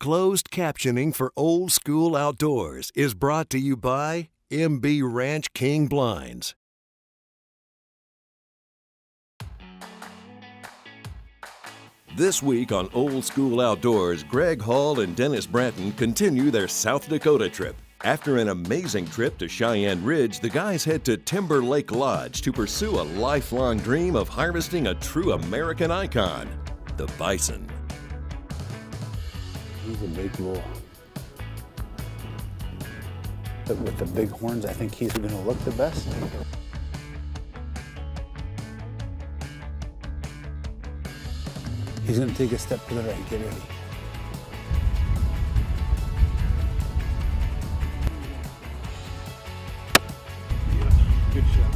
Closed captioning for Old School Outdoors is brought to you by MB Ranch King Blinds. This week on Old School Outdoors, Greg Hall and Dennis Branton continue their South Dakota trip. After an amazing trip to Cheyenne Ridge, the guys head to Timber Lake Lodge to pursue a lifelong dream of harvesting a true American icon, the bison. He's a big bull. But with the big horns, I think he's going to look the best. He's going to take a step to the right. Get ready. Good shot.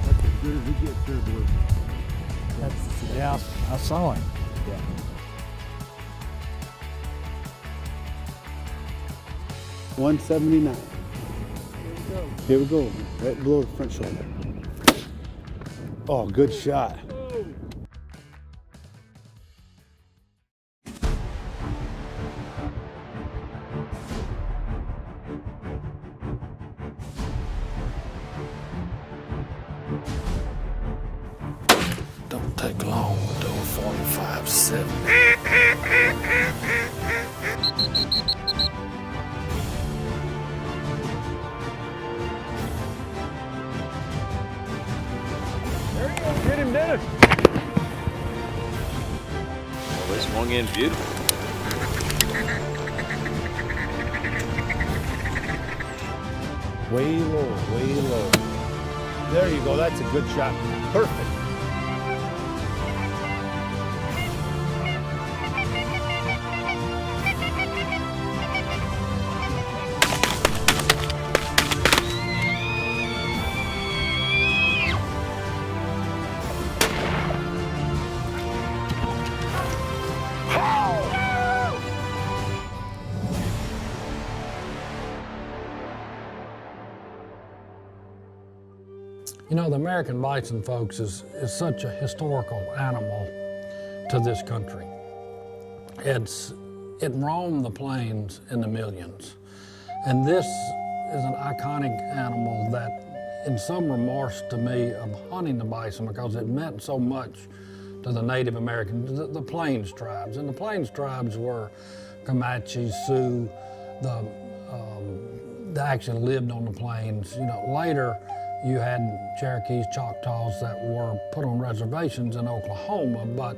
That's as good as he gets there, boy. Yeah, I saw him. Yeah. $179. Here we go. Right below the front shoulder. Oh, good shot. Don't take long with those 45-7. Get him, Dennis. Well, this swung in beautiful. Way low, way low. There you go. That's a good shot. Perfect. You know, the American bison, folks, is such a historical animal to this country. It roamed the plains in the millions. And this is an iconic animal that, in some remorse to me of hunting the bison, because it meant so much to the Native Americans, the Plains tribes. And the Plains tribes were Comanches, Sioux, that actually lived on the plains. You know, later, you had Cherokees, Choctaws that were put on reservations in Oklahoma, but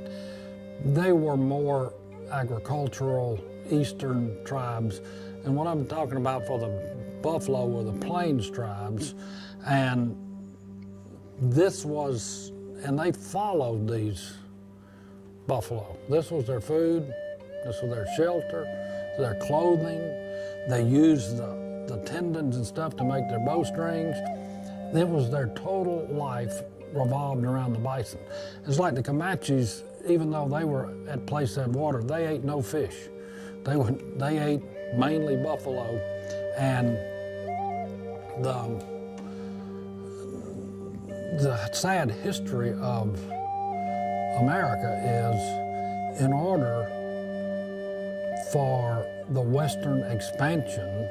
they were more agricultural eastern tribes. And what I'm talking about for the buffalo were the Plains tribes. And they followed these buffalo. This was their food, this was their shelter, their clothing. They used the tendons and stuff to make their bowstrings. It was their total life revolved around the bison. It's like the Comanches, even though they were at place that water, they ate no fish. They ate mainly buffalo. And the sad history of America is, in order for the Western expansion,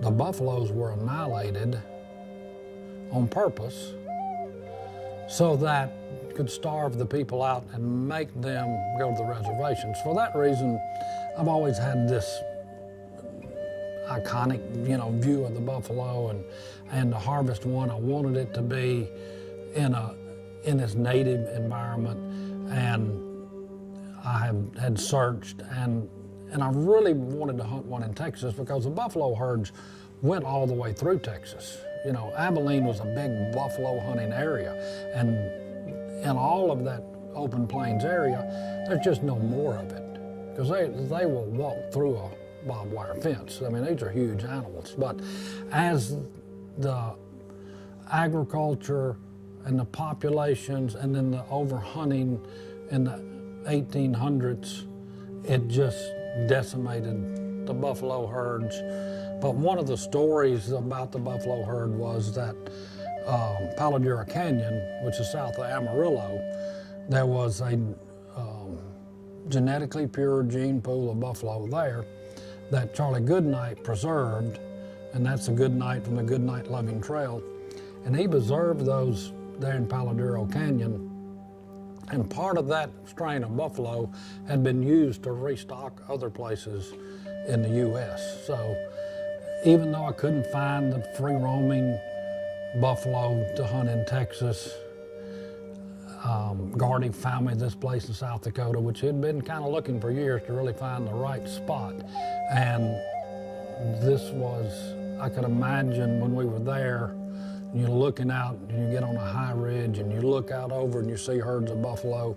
the buffaloes were annihilated on purpose so that could starve the people out and make them go to the reservations. For that reason, I've always had this iconic, view of the buffalo, and to harvest one, I wanted it to be in this native environment, and I had searched, and I really wanted to hunt one in Texas because the buffalo herds went all the way through Texas. You know, Abilene was a big buffalo hunting area, and in all of that open plains area, there's just no more of it, because they will walk through a barbed wire fence. I mean, these are huge animals. But as the agriculture and the populations and then the overhunting in the 1800s, it just decimated the buffalo herds. But one of the stories about the buffalo herd was that Palo Duro Canyon, which is south of Amarillo, there was genetically pure gene pool of buffalo there that Charlie Goodnight preserved, and that's the Goodnight from the Goodnight Loving Trail. And he preserved those there in Paladuro Canyon. And part of that strain of buffalo had been used to restock other places in the U.S. So even though I couldn't find the free-roaming buffalo to hunt in Texas, Gardy found me this place in South Dakota, which he'd been kind of looking for years to really find the right spot. And this was, I could imagine when we were there, you're looking out and you get on a high ridge and you look out over and you see herds of buffalo.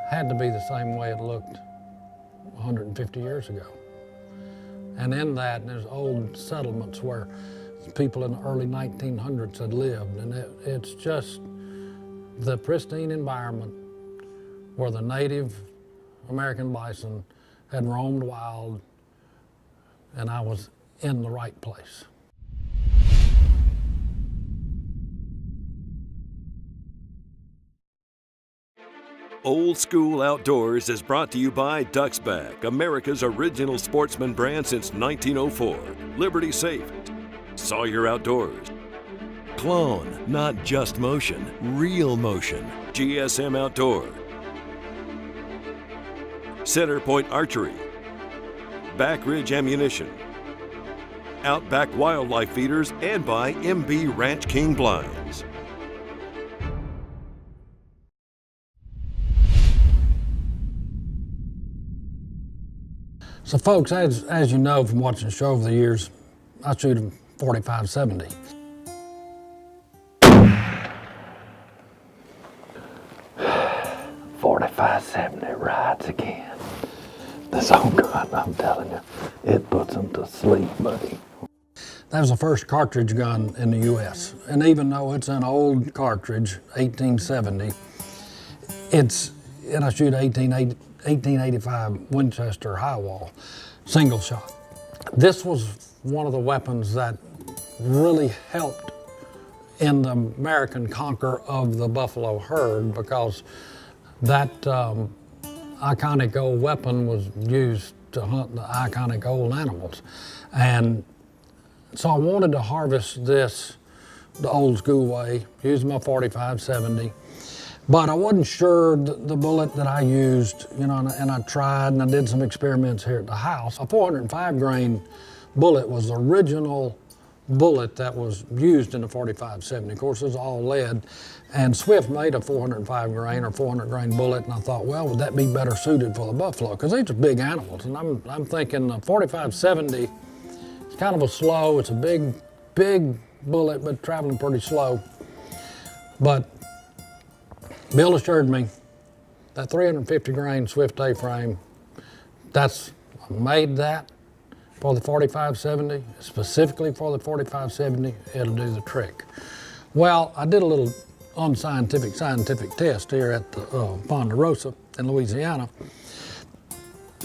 Had to be the same way it looked 150 years ago. And in that, there's old settlements where people in the early 1900s had lived, and it's just the pristine environment where the native American bison had roamed wild, and I was in the right place. Old School Outdoors is brought to you by Ducksback, America's original sportsman brand since 1904. Liberty Safe, Sawyer Outdoors, Clone, not just motion, real motion, GSM Outdoor, Center Point Archery, Back Ridge Ammunition, Outback Wildlife Feeders, and by MB Ranch King Blinds. So folks, as you know from watching the show over the years, I shoot a 45-70. .45-70 rides again. This old gun, I'm telling you, it puts them to sleep, buddy. That was the first cartridge gun in the U.S. And even though it's an old cartridge, 1870, and I shoot 1885 Winchester high wall, single shot. This was one of the weapons that really helped in the American conquer of the buffalo herd, because that iconic old weapon was used to hunt the iconic old animals. And so I wanted to harvest this the old school way, using my 45-70. But I wasn't sure the bullet that I used, you know, and I tried and I did some experiments here at the house. A 405 grain bullet was the original bullet that was used in the 45-70. Of course, it was all lead. And Swift made a 405 grain or 400 grain bullet, and I thought, well, would that be better suited for the buffalo? Because these are big animals, and I'm thinking the 45-70, it's kind of a slow, it's a big bullet, but traveling pretty slow. But Bill assured me that 350 grain Swift A-frame, I made that for the 45-70, specifically for the 45-70, it'll do the trick. Well, I did a little unscientific scientific test here at the Ponderosa in Louisiana.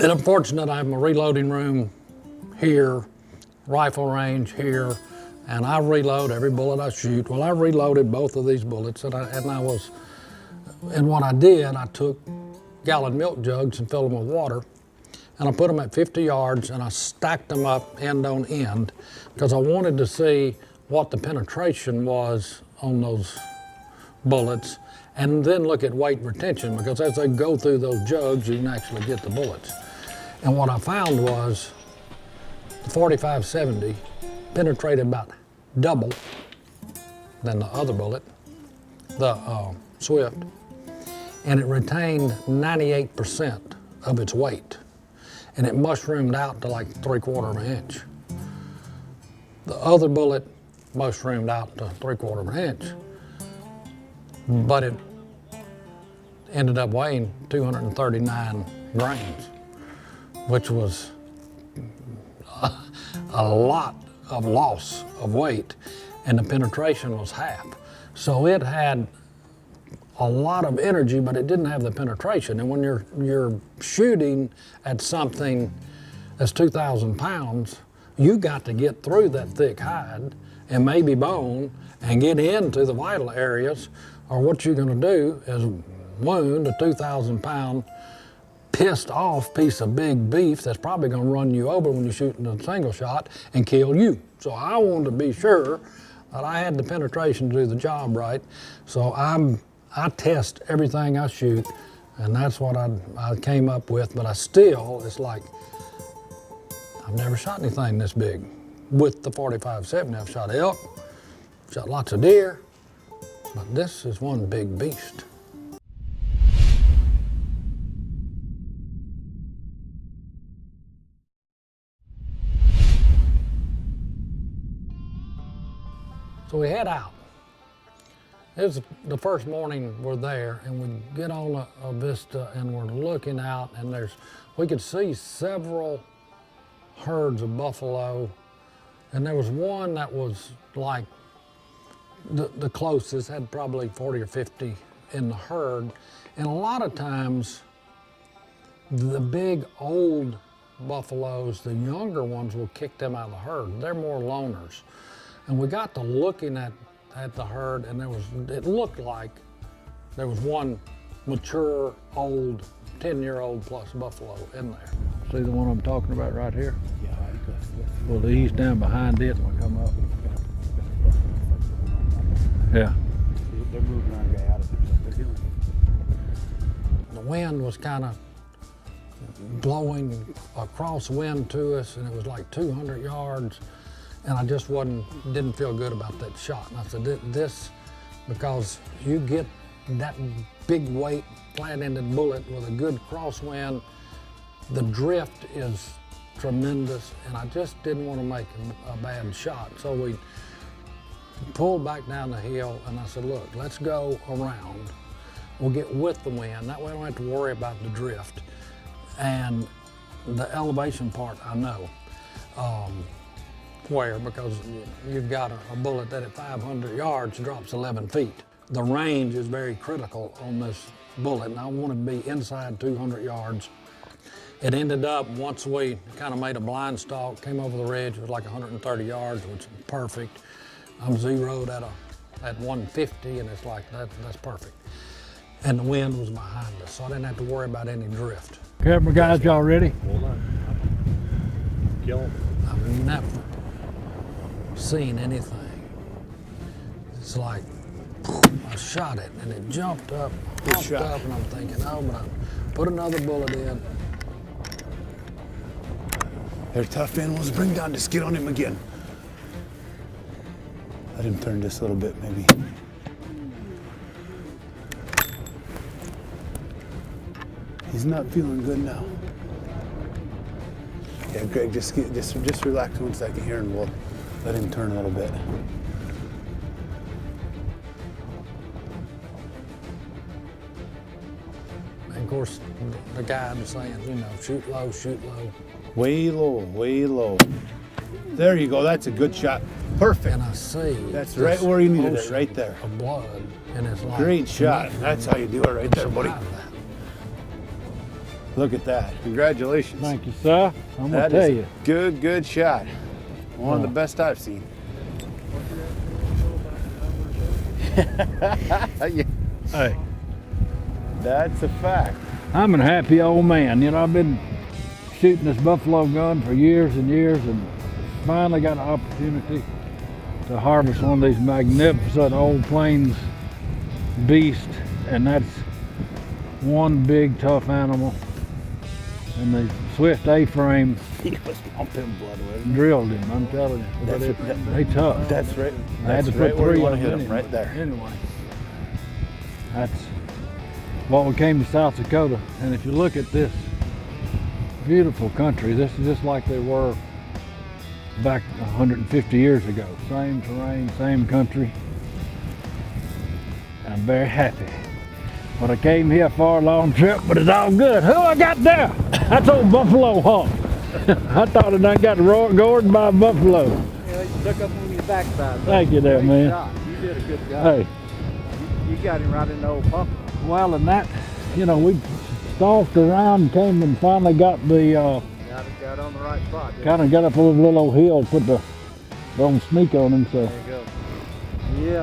And I'm fortunate I have my reloading room here, rifle range here, and I reload every bullet I shoot. Well, I reloaded both of these bullets, and what I did, I took gallon milk jugs and filled them with water, and I put them at 50 yards, and I stacked them up end on end, because I wanted to see what the penetration was on those bullets, and then look at weight retention, because as they go through those jugs, you can actually get the bullets. And what I found was the 45-70 penetrated about double than the other bullet, the Swift, and it retained 98% of its weight, and it mushroomed out to like 3/4 of an inch. The other bullet mushroomed out to 3/4 of an inch, but it ended up weighing 239 grains, which was a lot of loss of weight, and the penetration was half. So it had a lot of energy, but it didn't have the penetration. And when you're shooting at something that's 2,000 pounds, you got to get through that thick hide and maybe bone and get into the vital areas, or what you're gonna do is wound a 2,000 pound pissed off piece of big beef that's probably gonna run you over when you're shooting a single shot and kill you. So I wanted to be sure that I had the penetration to do the job right. So I test everything I shoot, and that's what I came up with, but it's like, I've never shot anything this big. With the 45-70, I've shot elk, shot lots of deer, but this is one big beast. So we head out. It was the first morning we're there, and we get on a vista, and we're looking out, and we could see several herds of buffalo, and there was one that was like the closest, had probably 40 or 50 in the herd. And a lot of times, the big old buffaloes, the younger ones will kick them out of the herd. They're more loners. And we got to looking at the herd, and it looked like there was one mature, old, 10-year-old plus buffalo in there. See the one I'm talking about right here? Yeah, Well, he's down behind it. we'll come up. Yeah. They're moving our guy out of it. They're doing it. The wind was kind of blowing a crosswind to us, and it was like 200 yards. And I just didn't feel good about that shot. And I said, this, because you get that big weight, flat-ended bullet with a good crosswind, the drift is tremendous, and I just didn't want to make a bad shot. So we pulled back down the hill, and I said, look, let's go around. We'll get with the wind. That way I don't have to worry about the drift. And the elevation part, I know. Because you've got a bullet that at 500 yards drops 11 feet. The range is very critical on this bullet, and I want to be inside 200 yards. It ended up, once we kind of made a blind stalk, came over the ridge, it was like 130 yards, which is perfect. I'm zeroed at 150, and it's like, that's perfect. And the wind was behind us, so I didn't have to worry about any drift. Camera guys, y'all ready? Hold on. Kill him. I've never seen anything. It's like, I shot it, and it jumped up, hopped up, and I'm thinking, oh, but I put another bullet in. They're tough animals. Bring down, just get on him again. Let him turn just a little bit, maybe. He's not feeling good now. Yeah, Greg, just relax 1 second here, and we'll let him turn a little bit. And of course, the guide was saying, shoot low, shoot low. Way low, way low. There you go. That's a good shot. Perfect. And I see. That's right where you needed it, right there. Of blood, and it's like. Great shot. That's how you do it right there, buddy. Look at that. Congratulations. Thank you, sir. I'm gonna tell you. Good shot. One of the best I've seen. Hey, That's a fact. I'm a happy old man. I've been shooting this buffalo gun for years and years, and finally got an opportunity to harvest one of these magnificent old plains beasts, and that's one big tough animal. And the Swift A-frame He was pumping blood with him. drilled him, I'm telling you. They tough. That's right. I had to That's put right where three you want of to hit them him, in, right but there. Anyway, that's what we came to South Dakota. And if you look at this beautiful country, this is just like they were back 150 years ago. Same terrain, same country. I'm very happy. But I came here for a long trip, but it's all good. Who I got there? That's old Buffalo Hawk. I thought I done got gored by a buffalo. Yeah, you took up on your backside. Thank you there, Great man. shot. You did a good job. Hey, You got him right in the old pump. well, and that, we stalked around and came and finally got the, Got on the right spot. didn't kind of got up a little old hill, put the old sneak on him, so. you? There you go.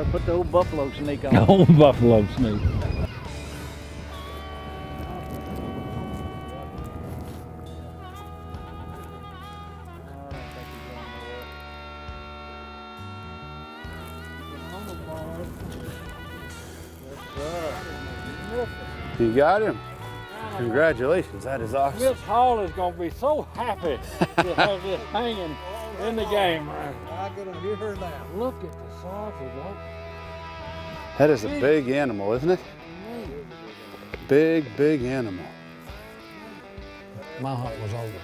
Yeah, put the old buffalo sneak on. Old buffalo sneak. You got him. Congratulations, that is awesome. Miss Hall is gonna be so happy to have this hanging in the game. I gotta hear her now. Look at the size of that. That is a big animal, isn't it? Big, big animal. My hunt was over.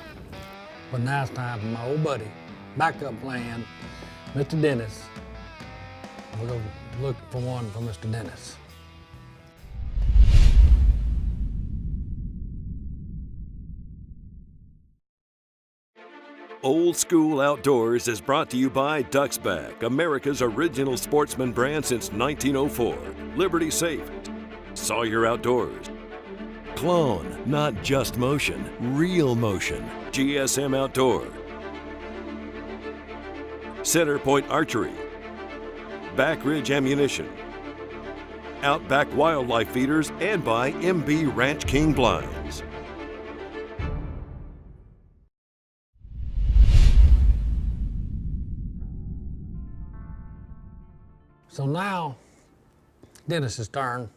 But now it's time for my old buddy, backup plan, Mr. Dennis. We're gonna look for one for Mr. Dennis. Old School Outdoors is brought to you by Ducksback, America's original sportsman brand since 1904. Liberty Safe, Sawyer Outdoors, Clone, not just motion, real motion, GSM Outdoor, Center Point Archery, Back Ridge Ammunition, Outback Wildlife Feeders, and by MB Ranch King Blinds. So now, Dennis's turn.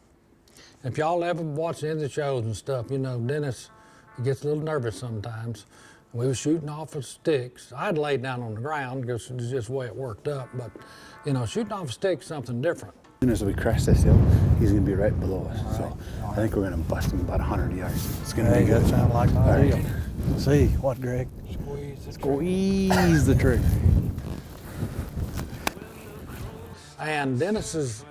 If y'all ever watch any of the shows and stuff, you know, Dennis, he gets a little nervous sometimes. We were shooting off of sticks. I'd lay down on the ground because it's just the way it worked up, but you know, shooting off a stick is something different. As soon as we crest this hill, he's gonna be right below us. So I think we're gonna bust him about 100 yards. It's gonna be good. That sounds like All my right. deal. See what, Greg? Squeeze the trigger. And Dennis was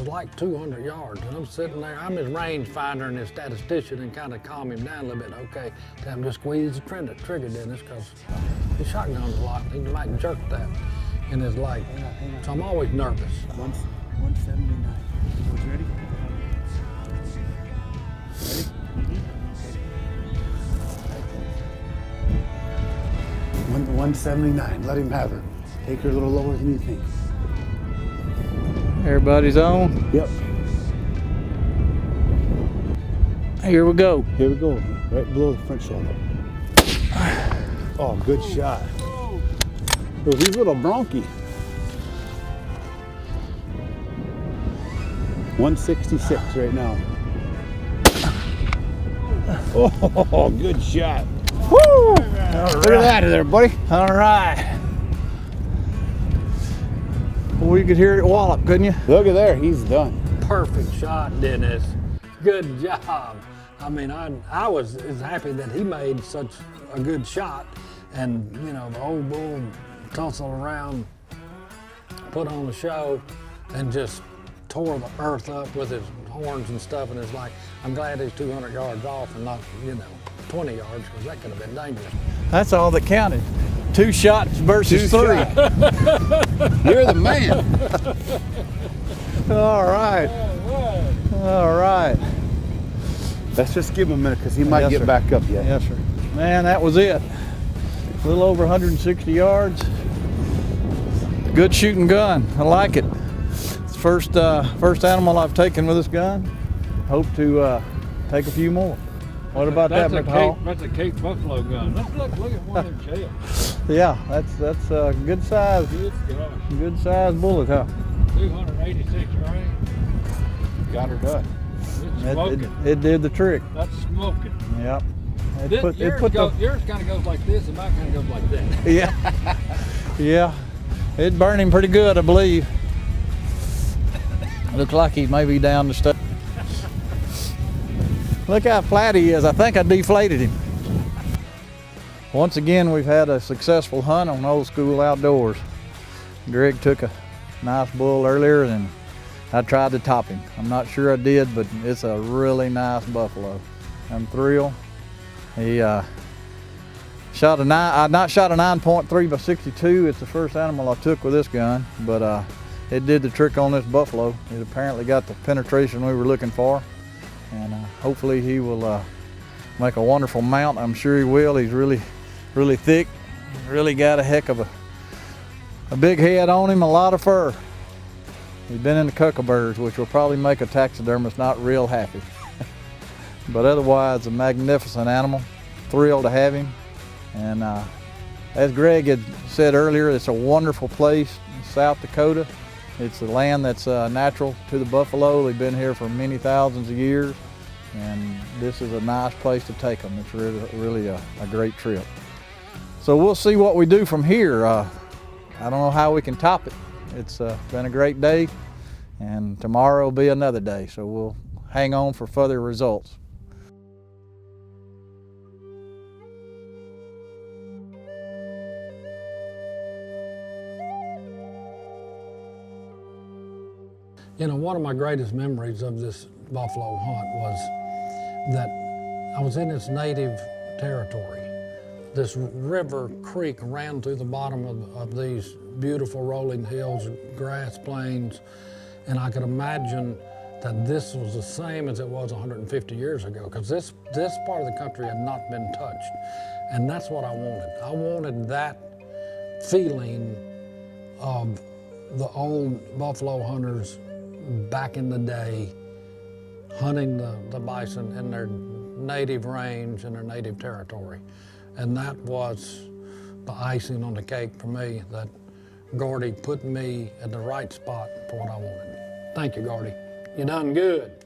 like 200 yards, and I'm sitting there. I'm his range finder and his statistician, and kind of calm him down a little bit. Okay, tell him just squeeze the trigger, Dennis, because he shotguns a lot. He might jerk that in his light. So I'm always nervous. 179. Was ready? Ready? 179. Let him have her. Take her a little lower than you think. Everybody's on. Yep. Here we go. Here we go. Right below the front shoulder. Oh, good shot. Oh, he's a little bronky. 166 right now. Oh, good shot. Woo! Look at that there, buddy. All right. Well, you could hear it wallop, couldn't you? Look at there, he's done. Perfect shot, Dennis. Good job. I mean, I was as happy that he made such a good shot, and you know, the old bull tussled around, put on a show, and just tore the earth up with his horns and stuff. And it's like, I'm glad he's 200 yards off and not, 20 yards, because that could have been dangerous. That's all that counted. 2 shots versus 3. You're the man. All right. All right. Let's just give him a minute because he might get back up yet. Yes, sir. Man, that was it. A little over 160 yards. Good shooting gun. I like it. It's the first animal I've taken with this gun. Hope to take a few more. What about that, Mr. Hall? That's a Cape Buffalo gun. Look at one of them shells. Yeah, that's a good size. Good size bullet, huh? 286 grain. Got her done. It's smoking. It did the trick. That's smoking. Yep. Yours kind of goes like this, and mine kind of goes like that. Yeah. Yeah. It burned him pretty good, I believe. Looks like he's maybe down the stuff. Look how flat he is. I think I deflated him. Once again, we've had a successful hunt on Old School Outdoors. Greg took a nice bull earlier and I tried to top him. I'm not sure I did, but it's a really nice buffalo. I'm thrilled. He shot a 9.3 by 62. It's the first animal I took with this gun, but it did the trick on this buffalo. It apparently got the penetration we were looking for, and hopefully he will make a wonderful mount. I'm sure he will. He's really thick, really got a heck of a big head on him, a lot of fur. He's been in the kookaburras, which will probably make a taxidermist not real happy. But otherwise, a magnificent animal. Thrilled to have him. And as Greg had said earlier, it's a wonderful place, South Dakota. It's a land that's natural to the buffalo. They've been here for many thousands of years. and this is a nice place to take them. It's really a great trip. So we'll see what we do from here. I don't know how we can top it. It's been a great day, and tomorrow will be another day, so we'll hang on for further results. You know, one of my greatest memories of this buffalo hunt was that I was in its native territory. This river creek ran through the bottom of these beautiful rolling hills, grass plains, and I could imagine that this was the same as it was 150 years ago, because this part of the country had not been touched. And that's what I wanted. I wanted that feeling of the old buffalo hunters back in the day, hunting the bison in their native range and their native territory. And that was the icing on the cake for me, that Gordy put me at the right spot for what I wanted. Thank you, Gordy. You done good.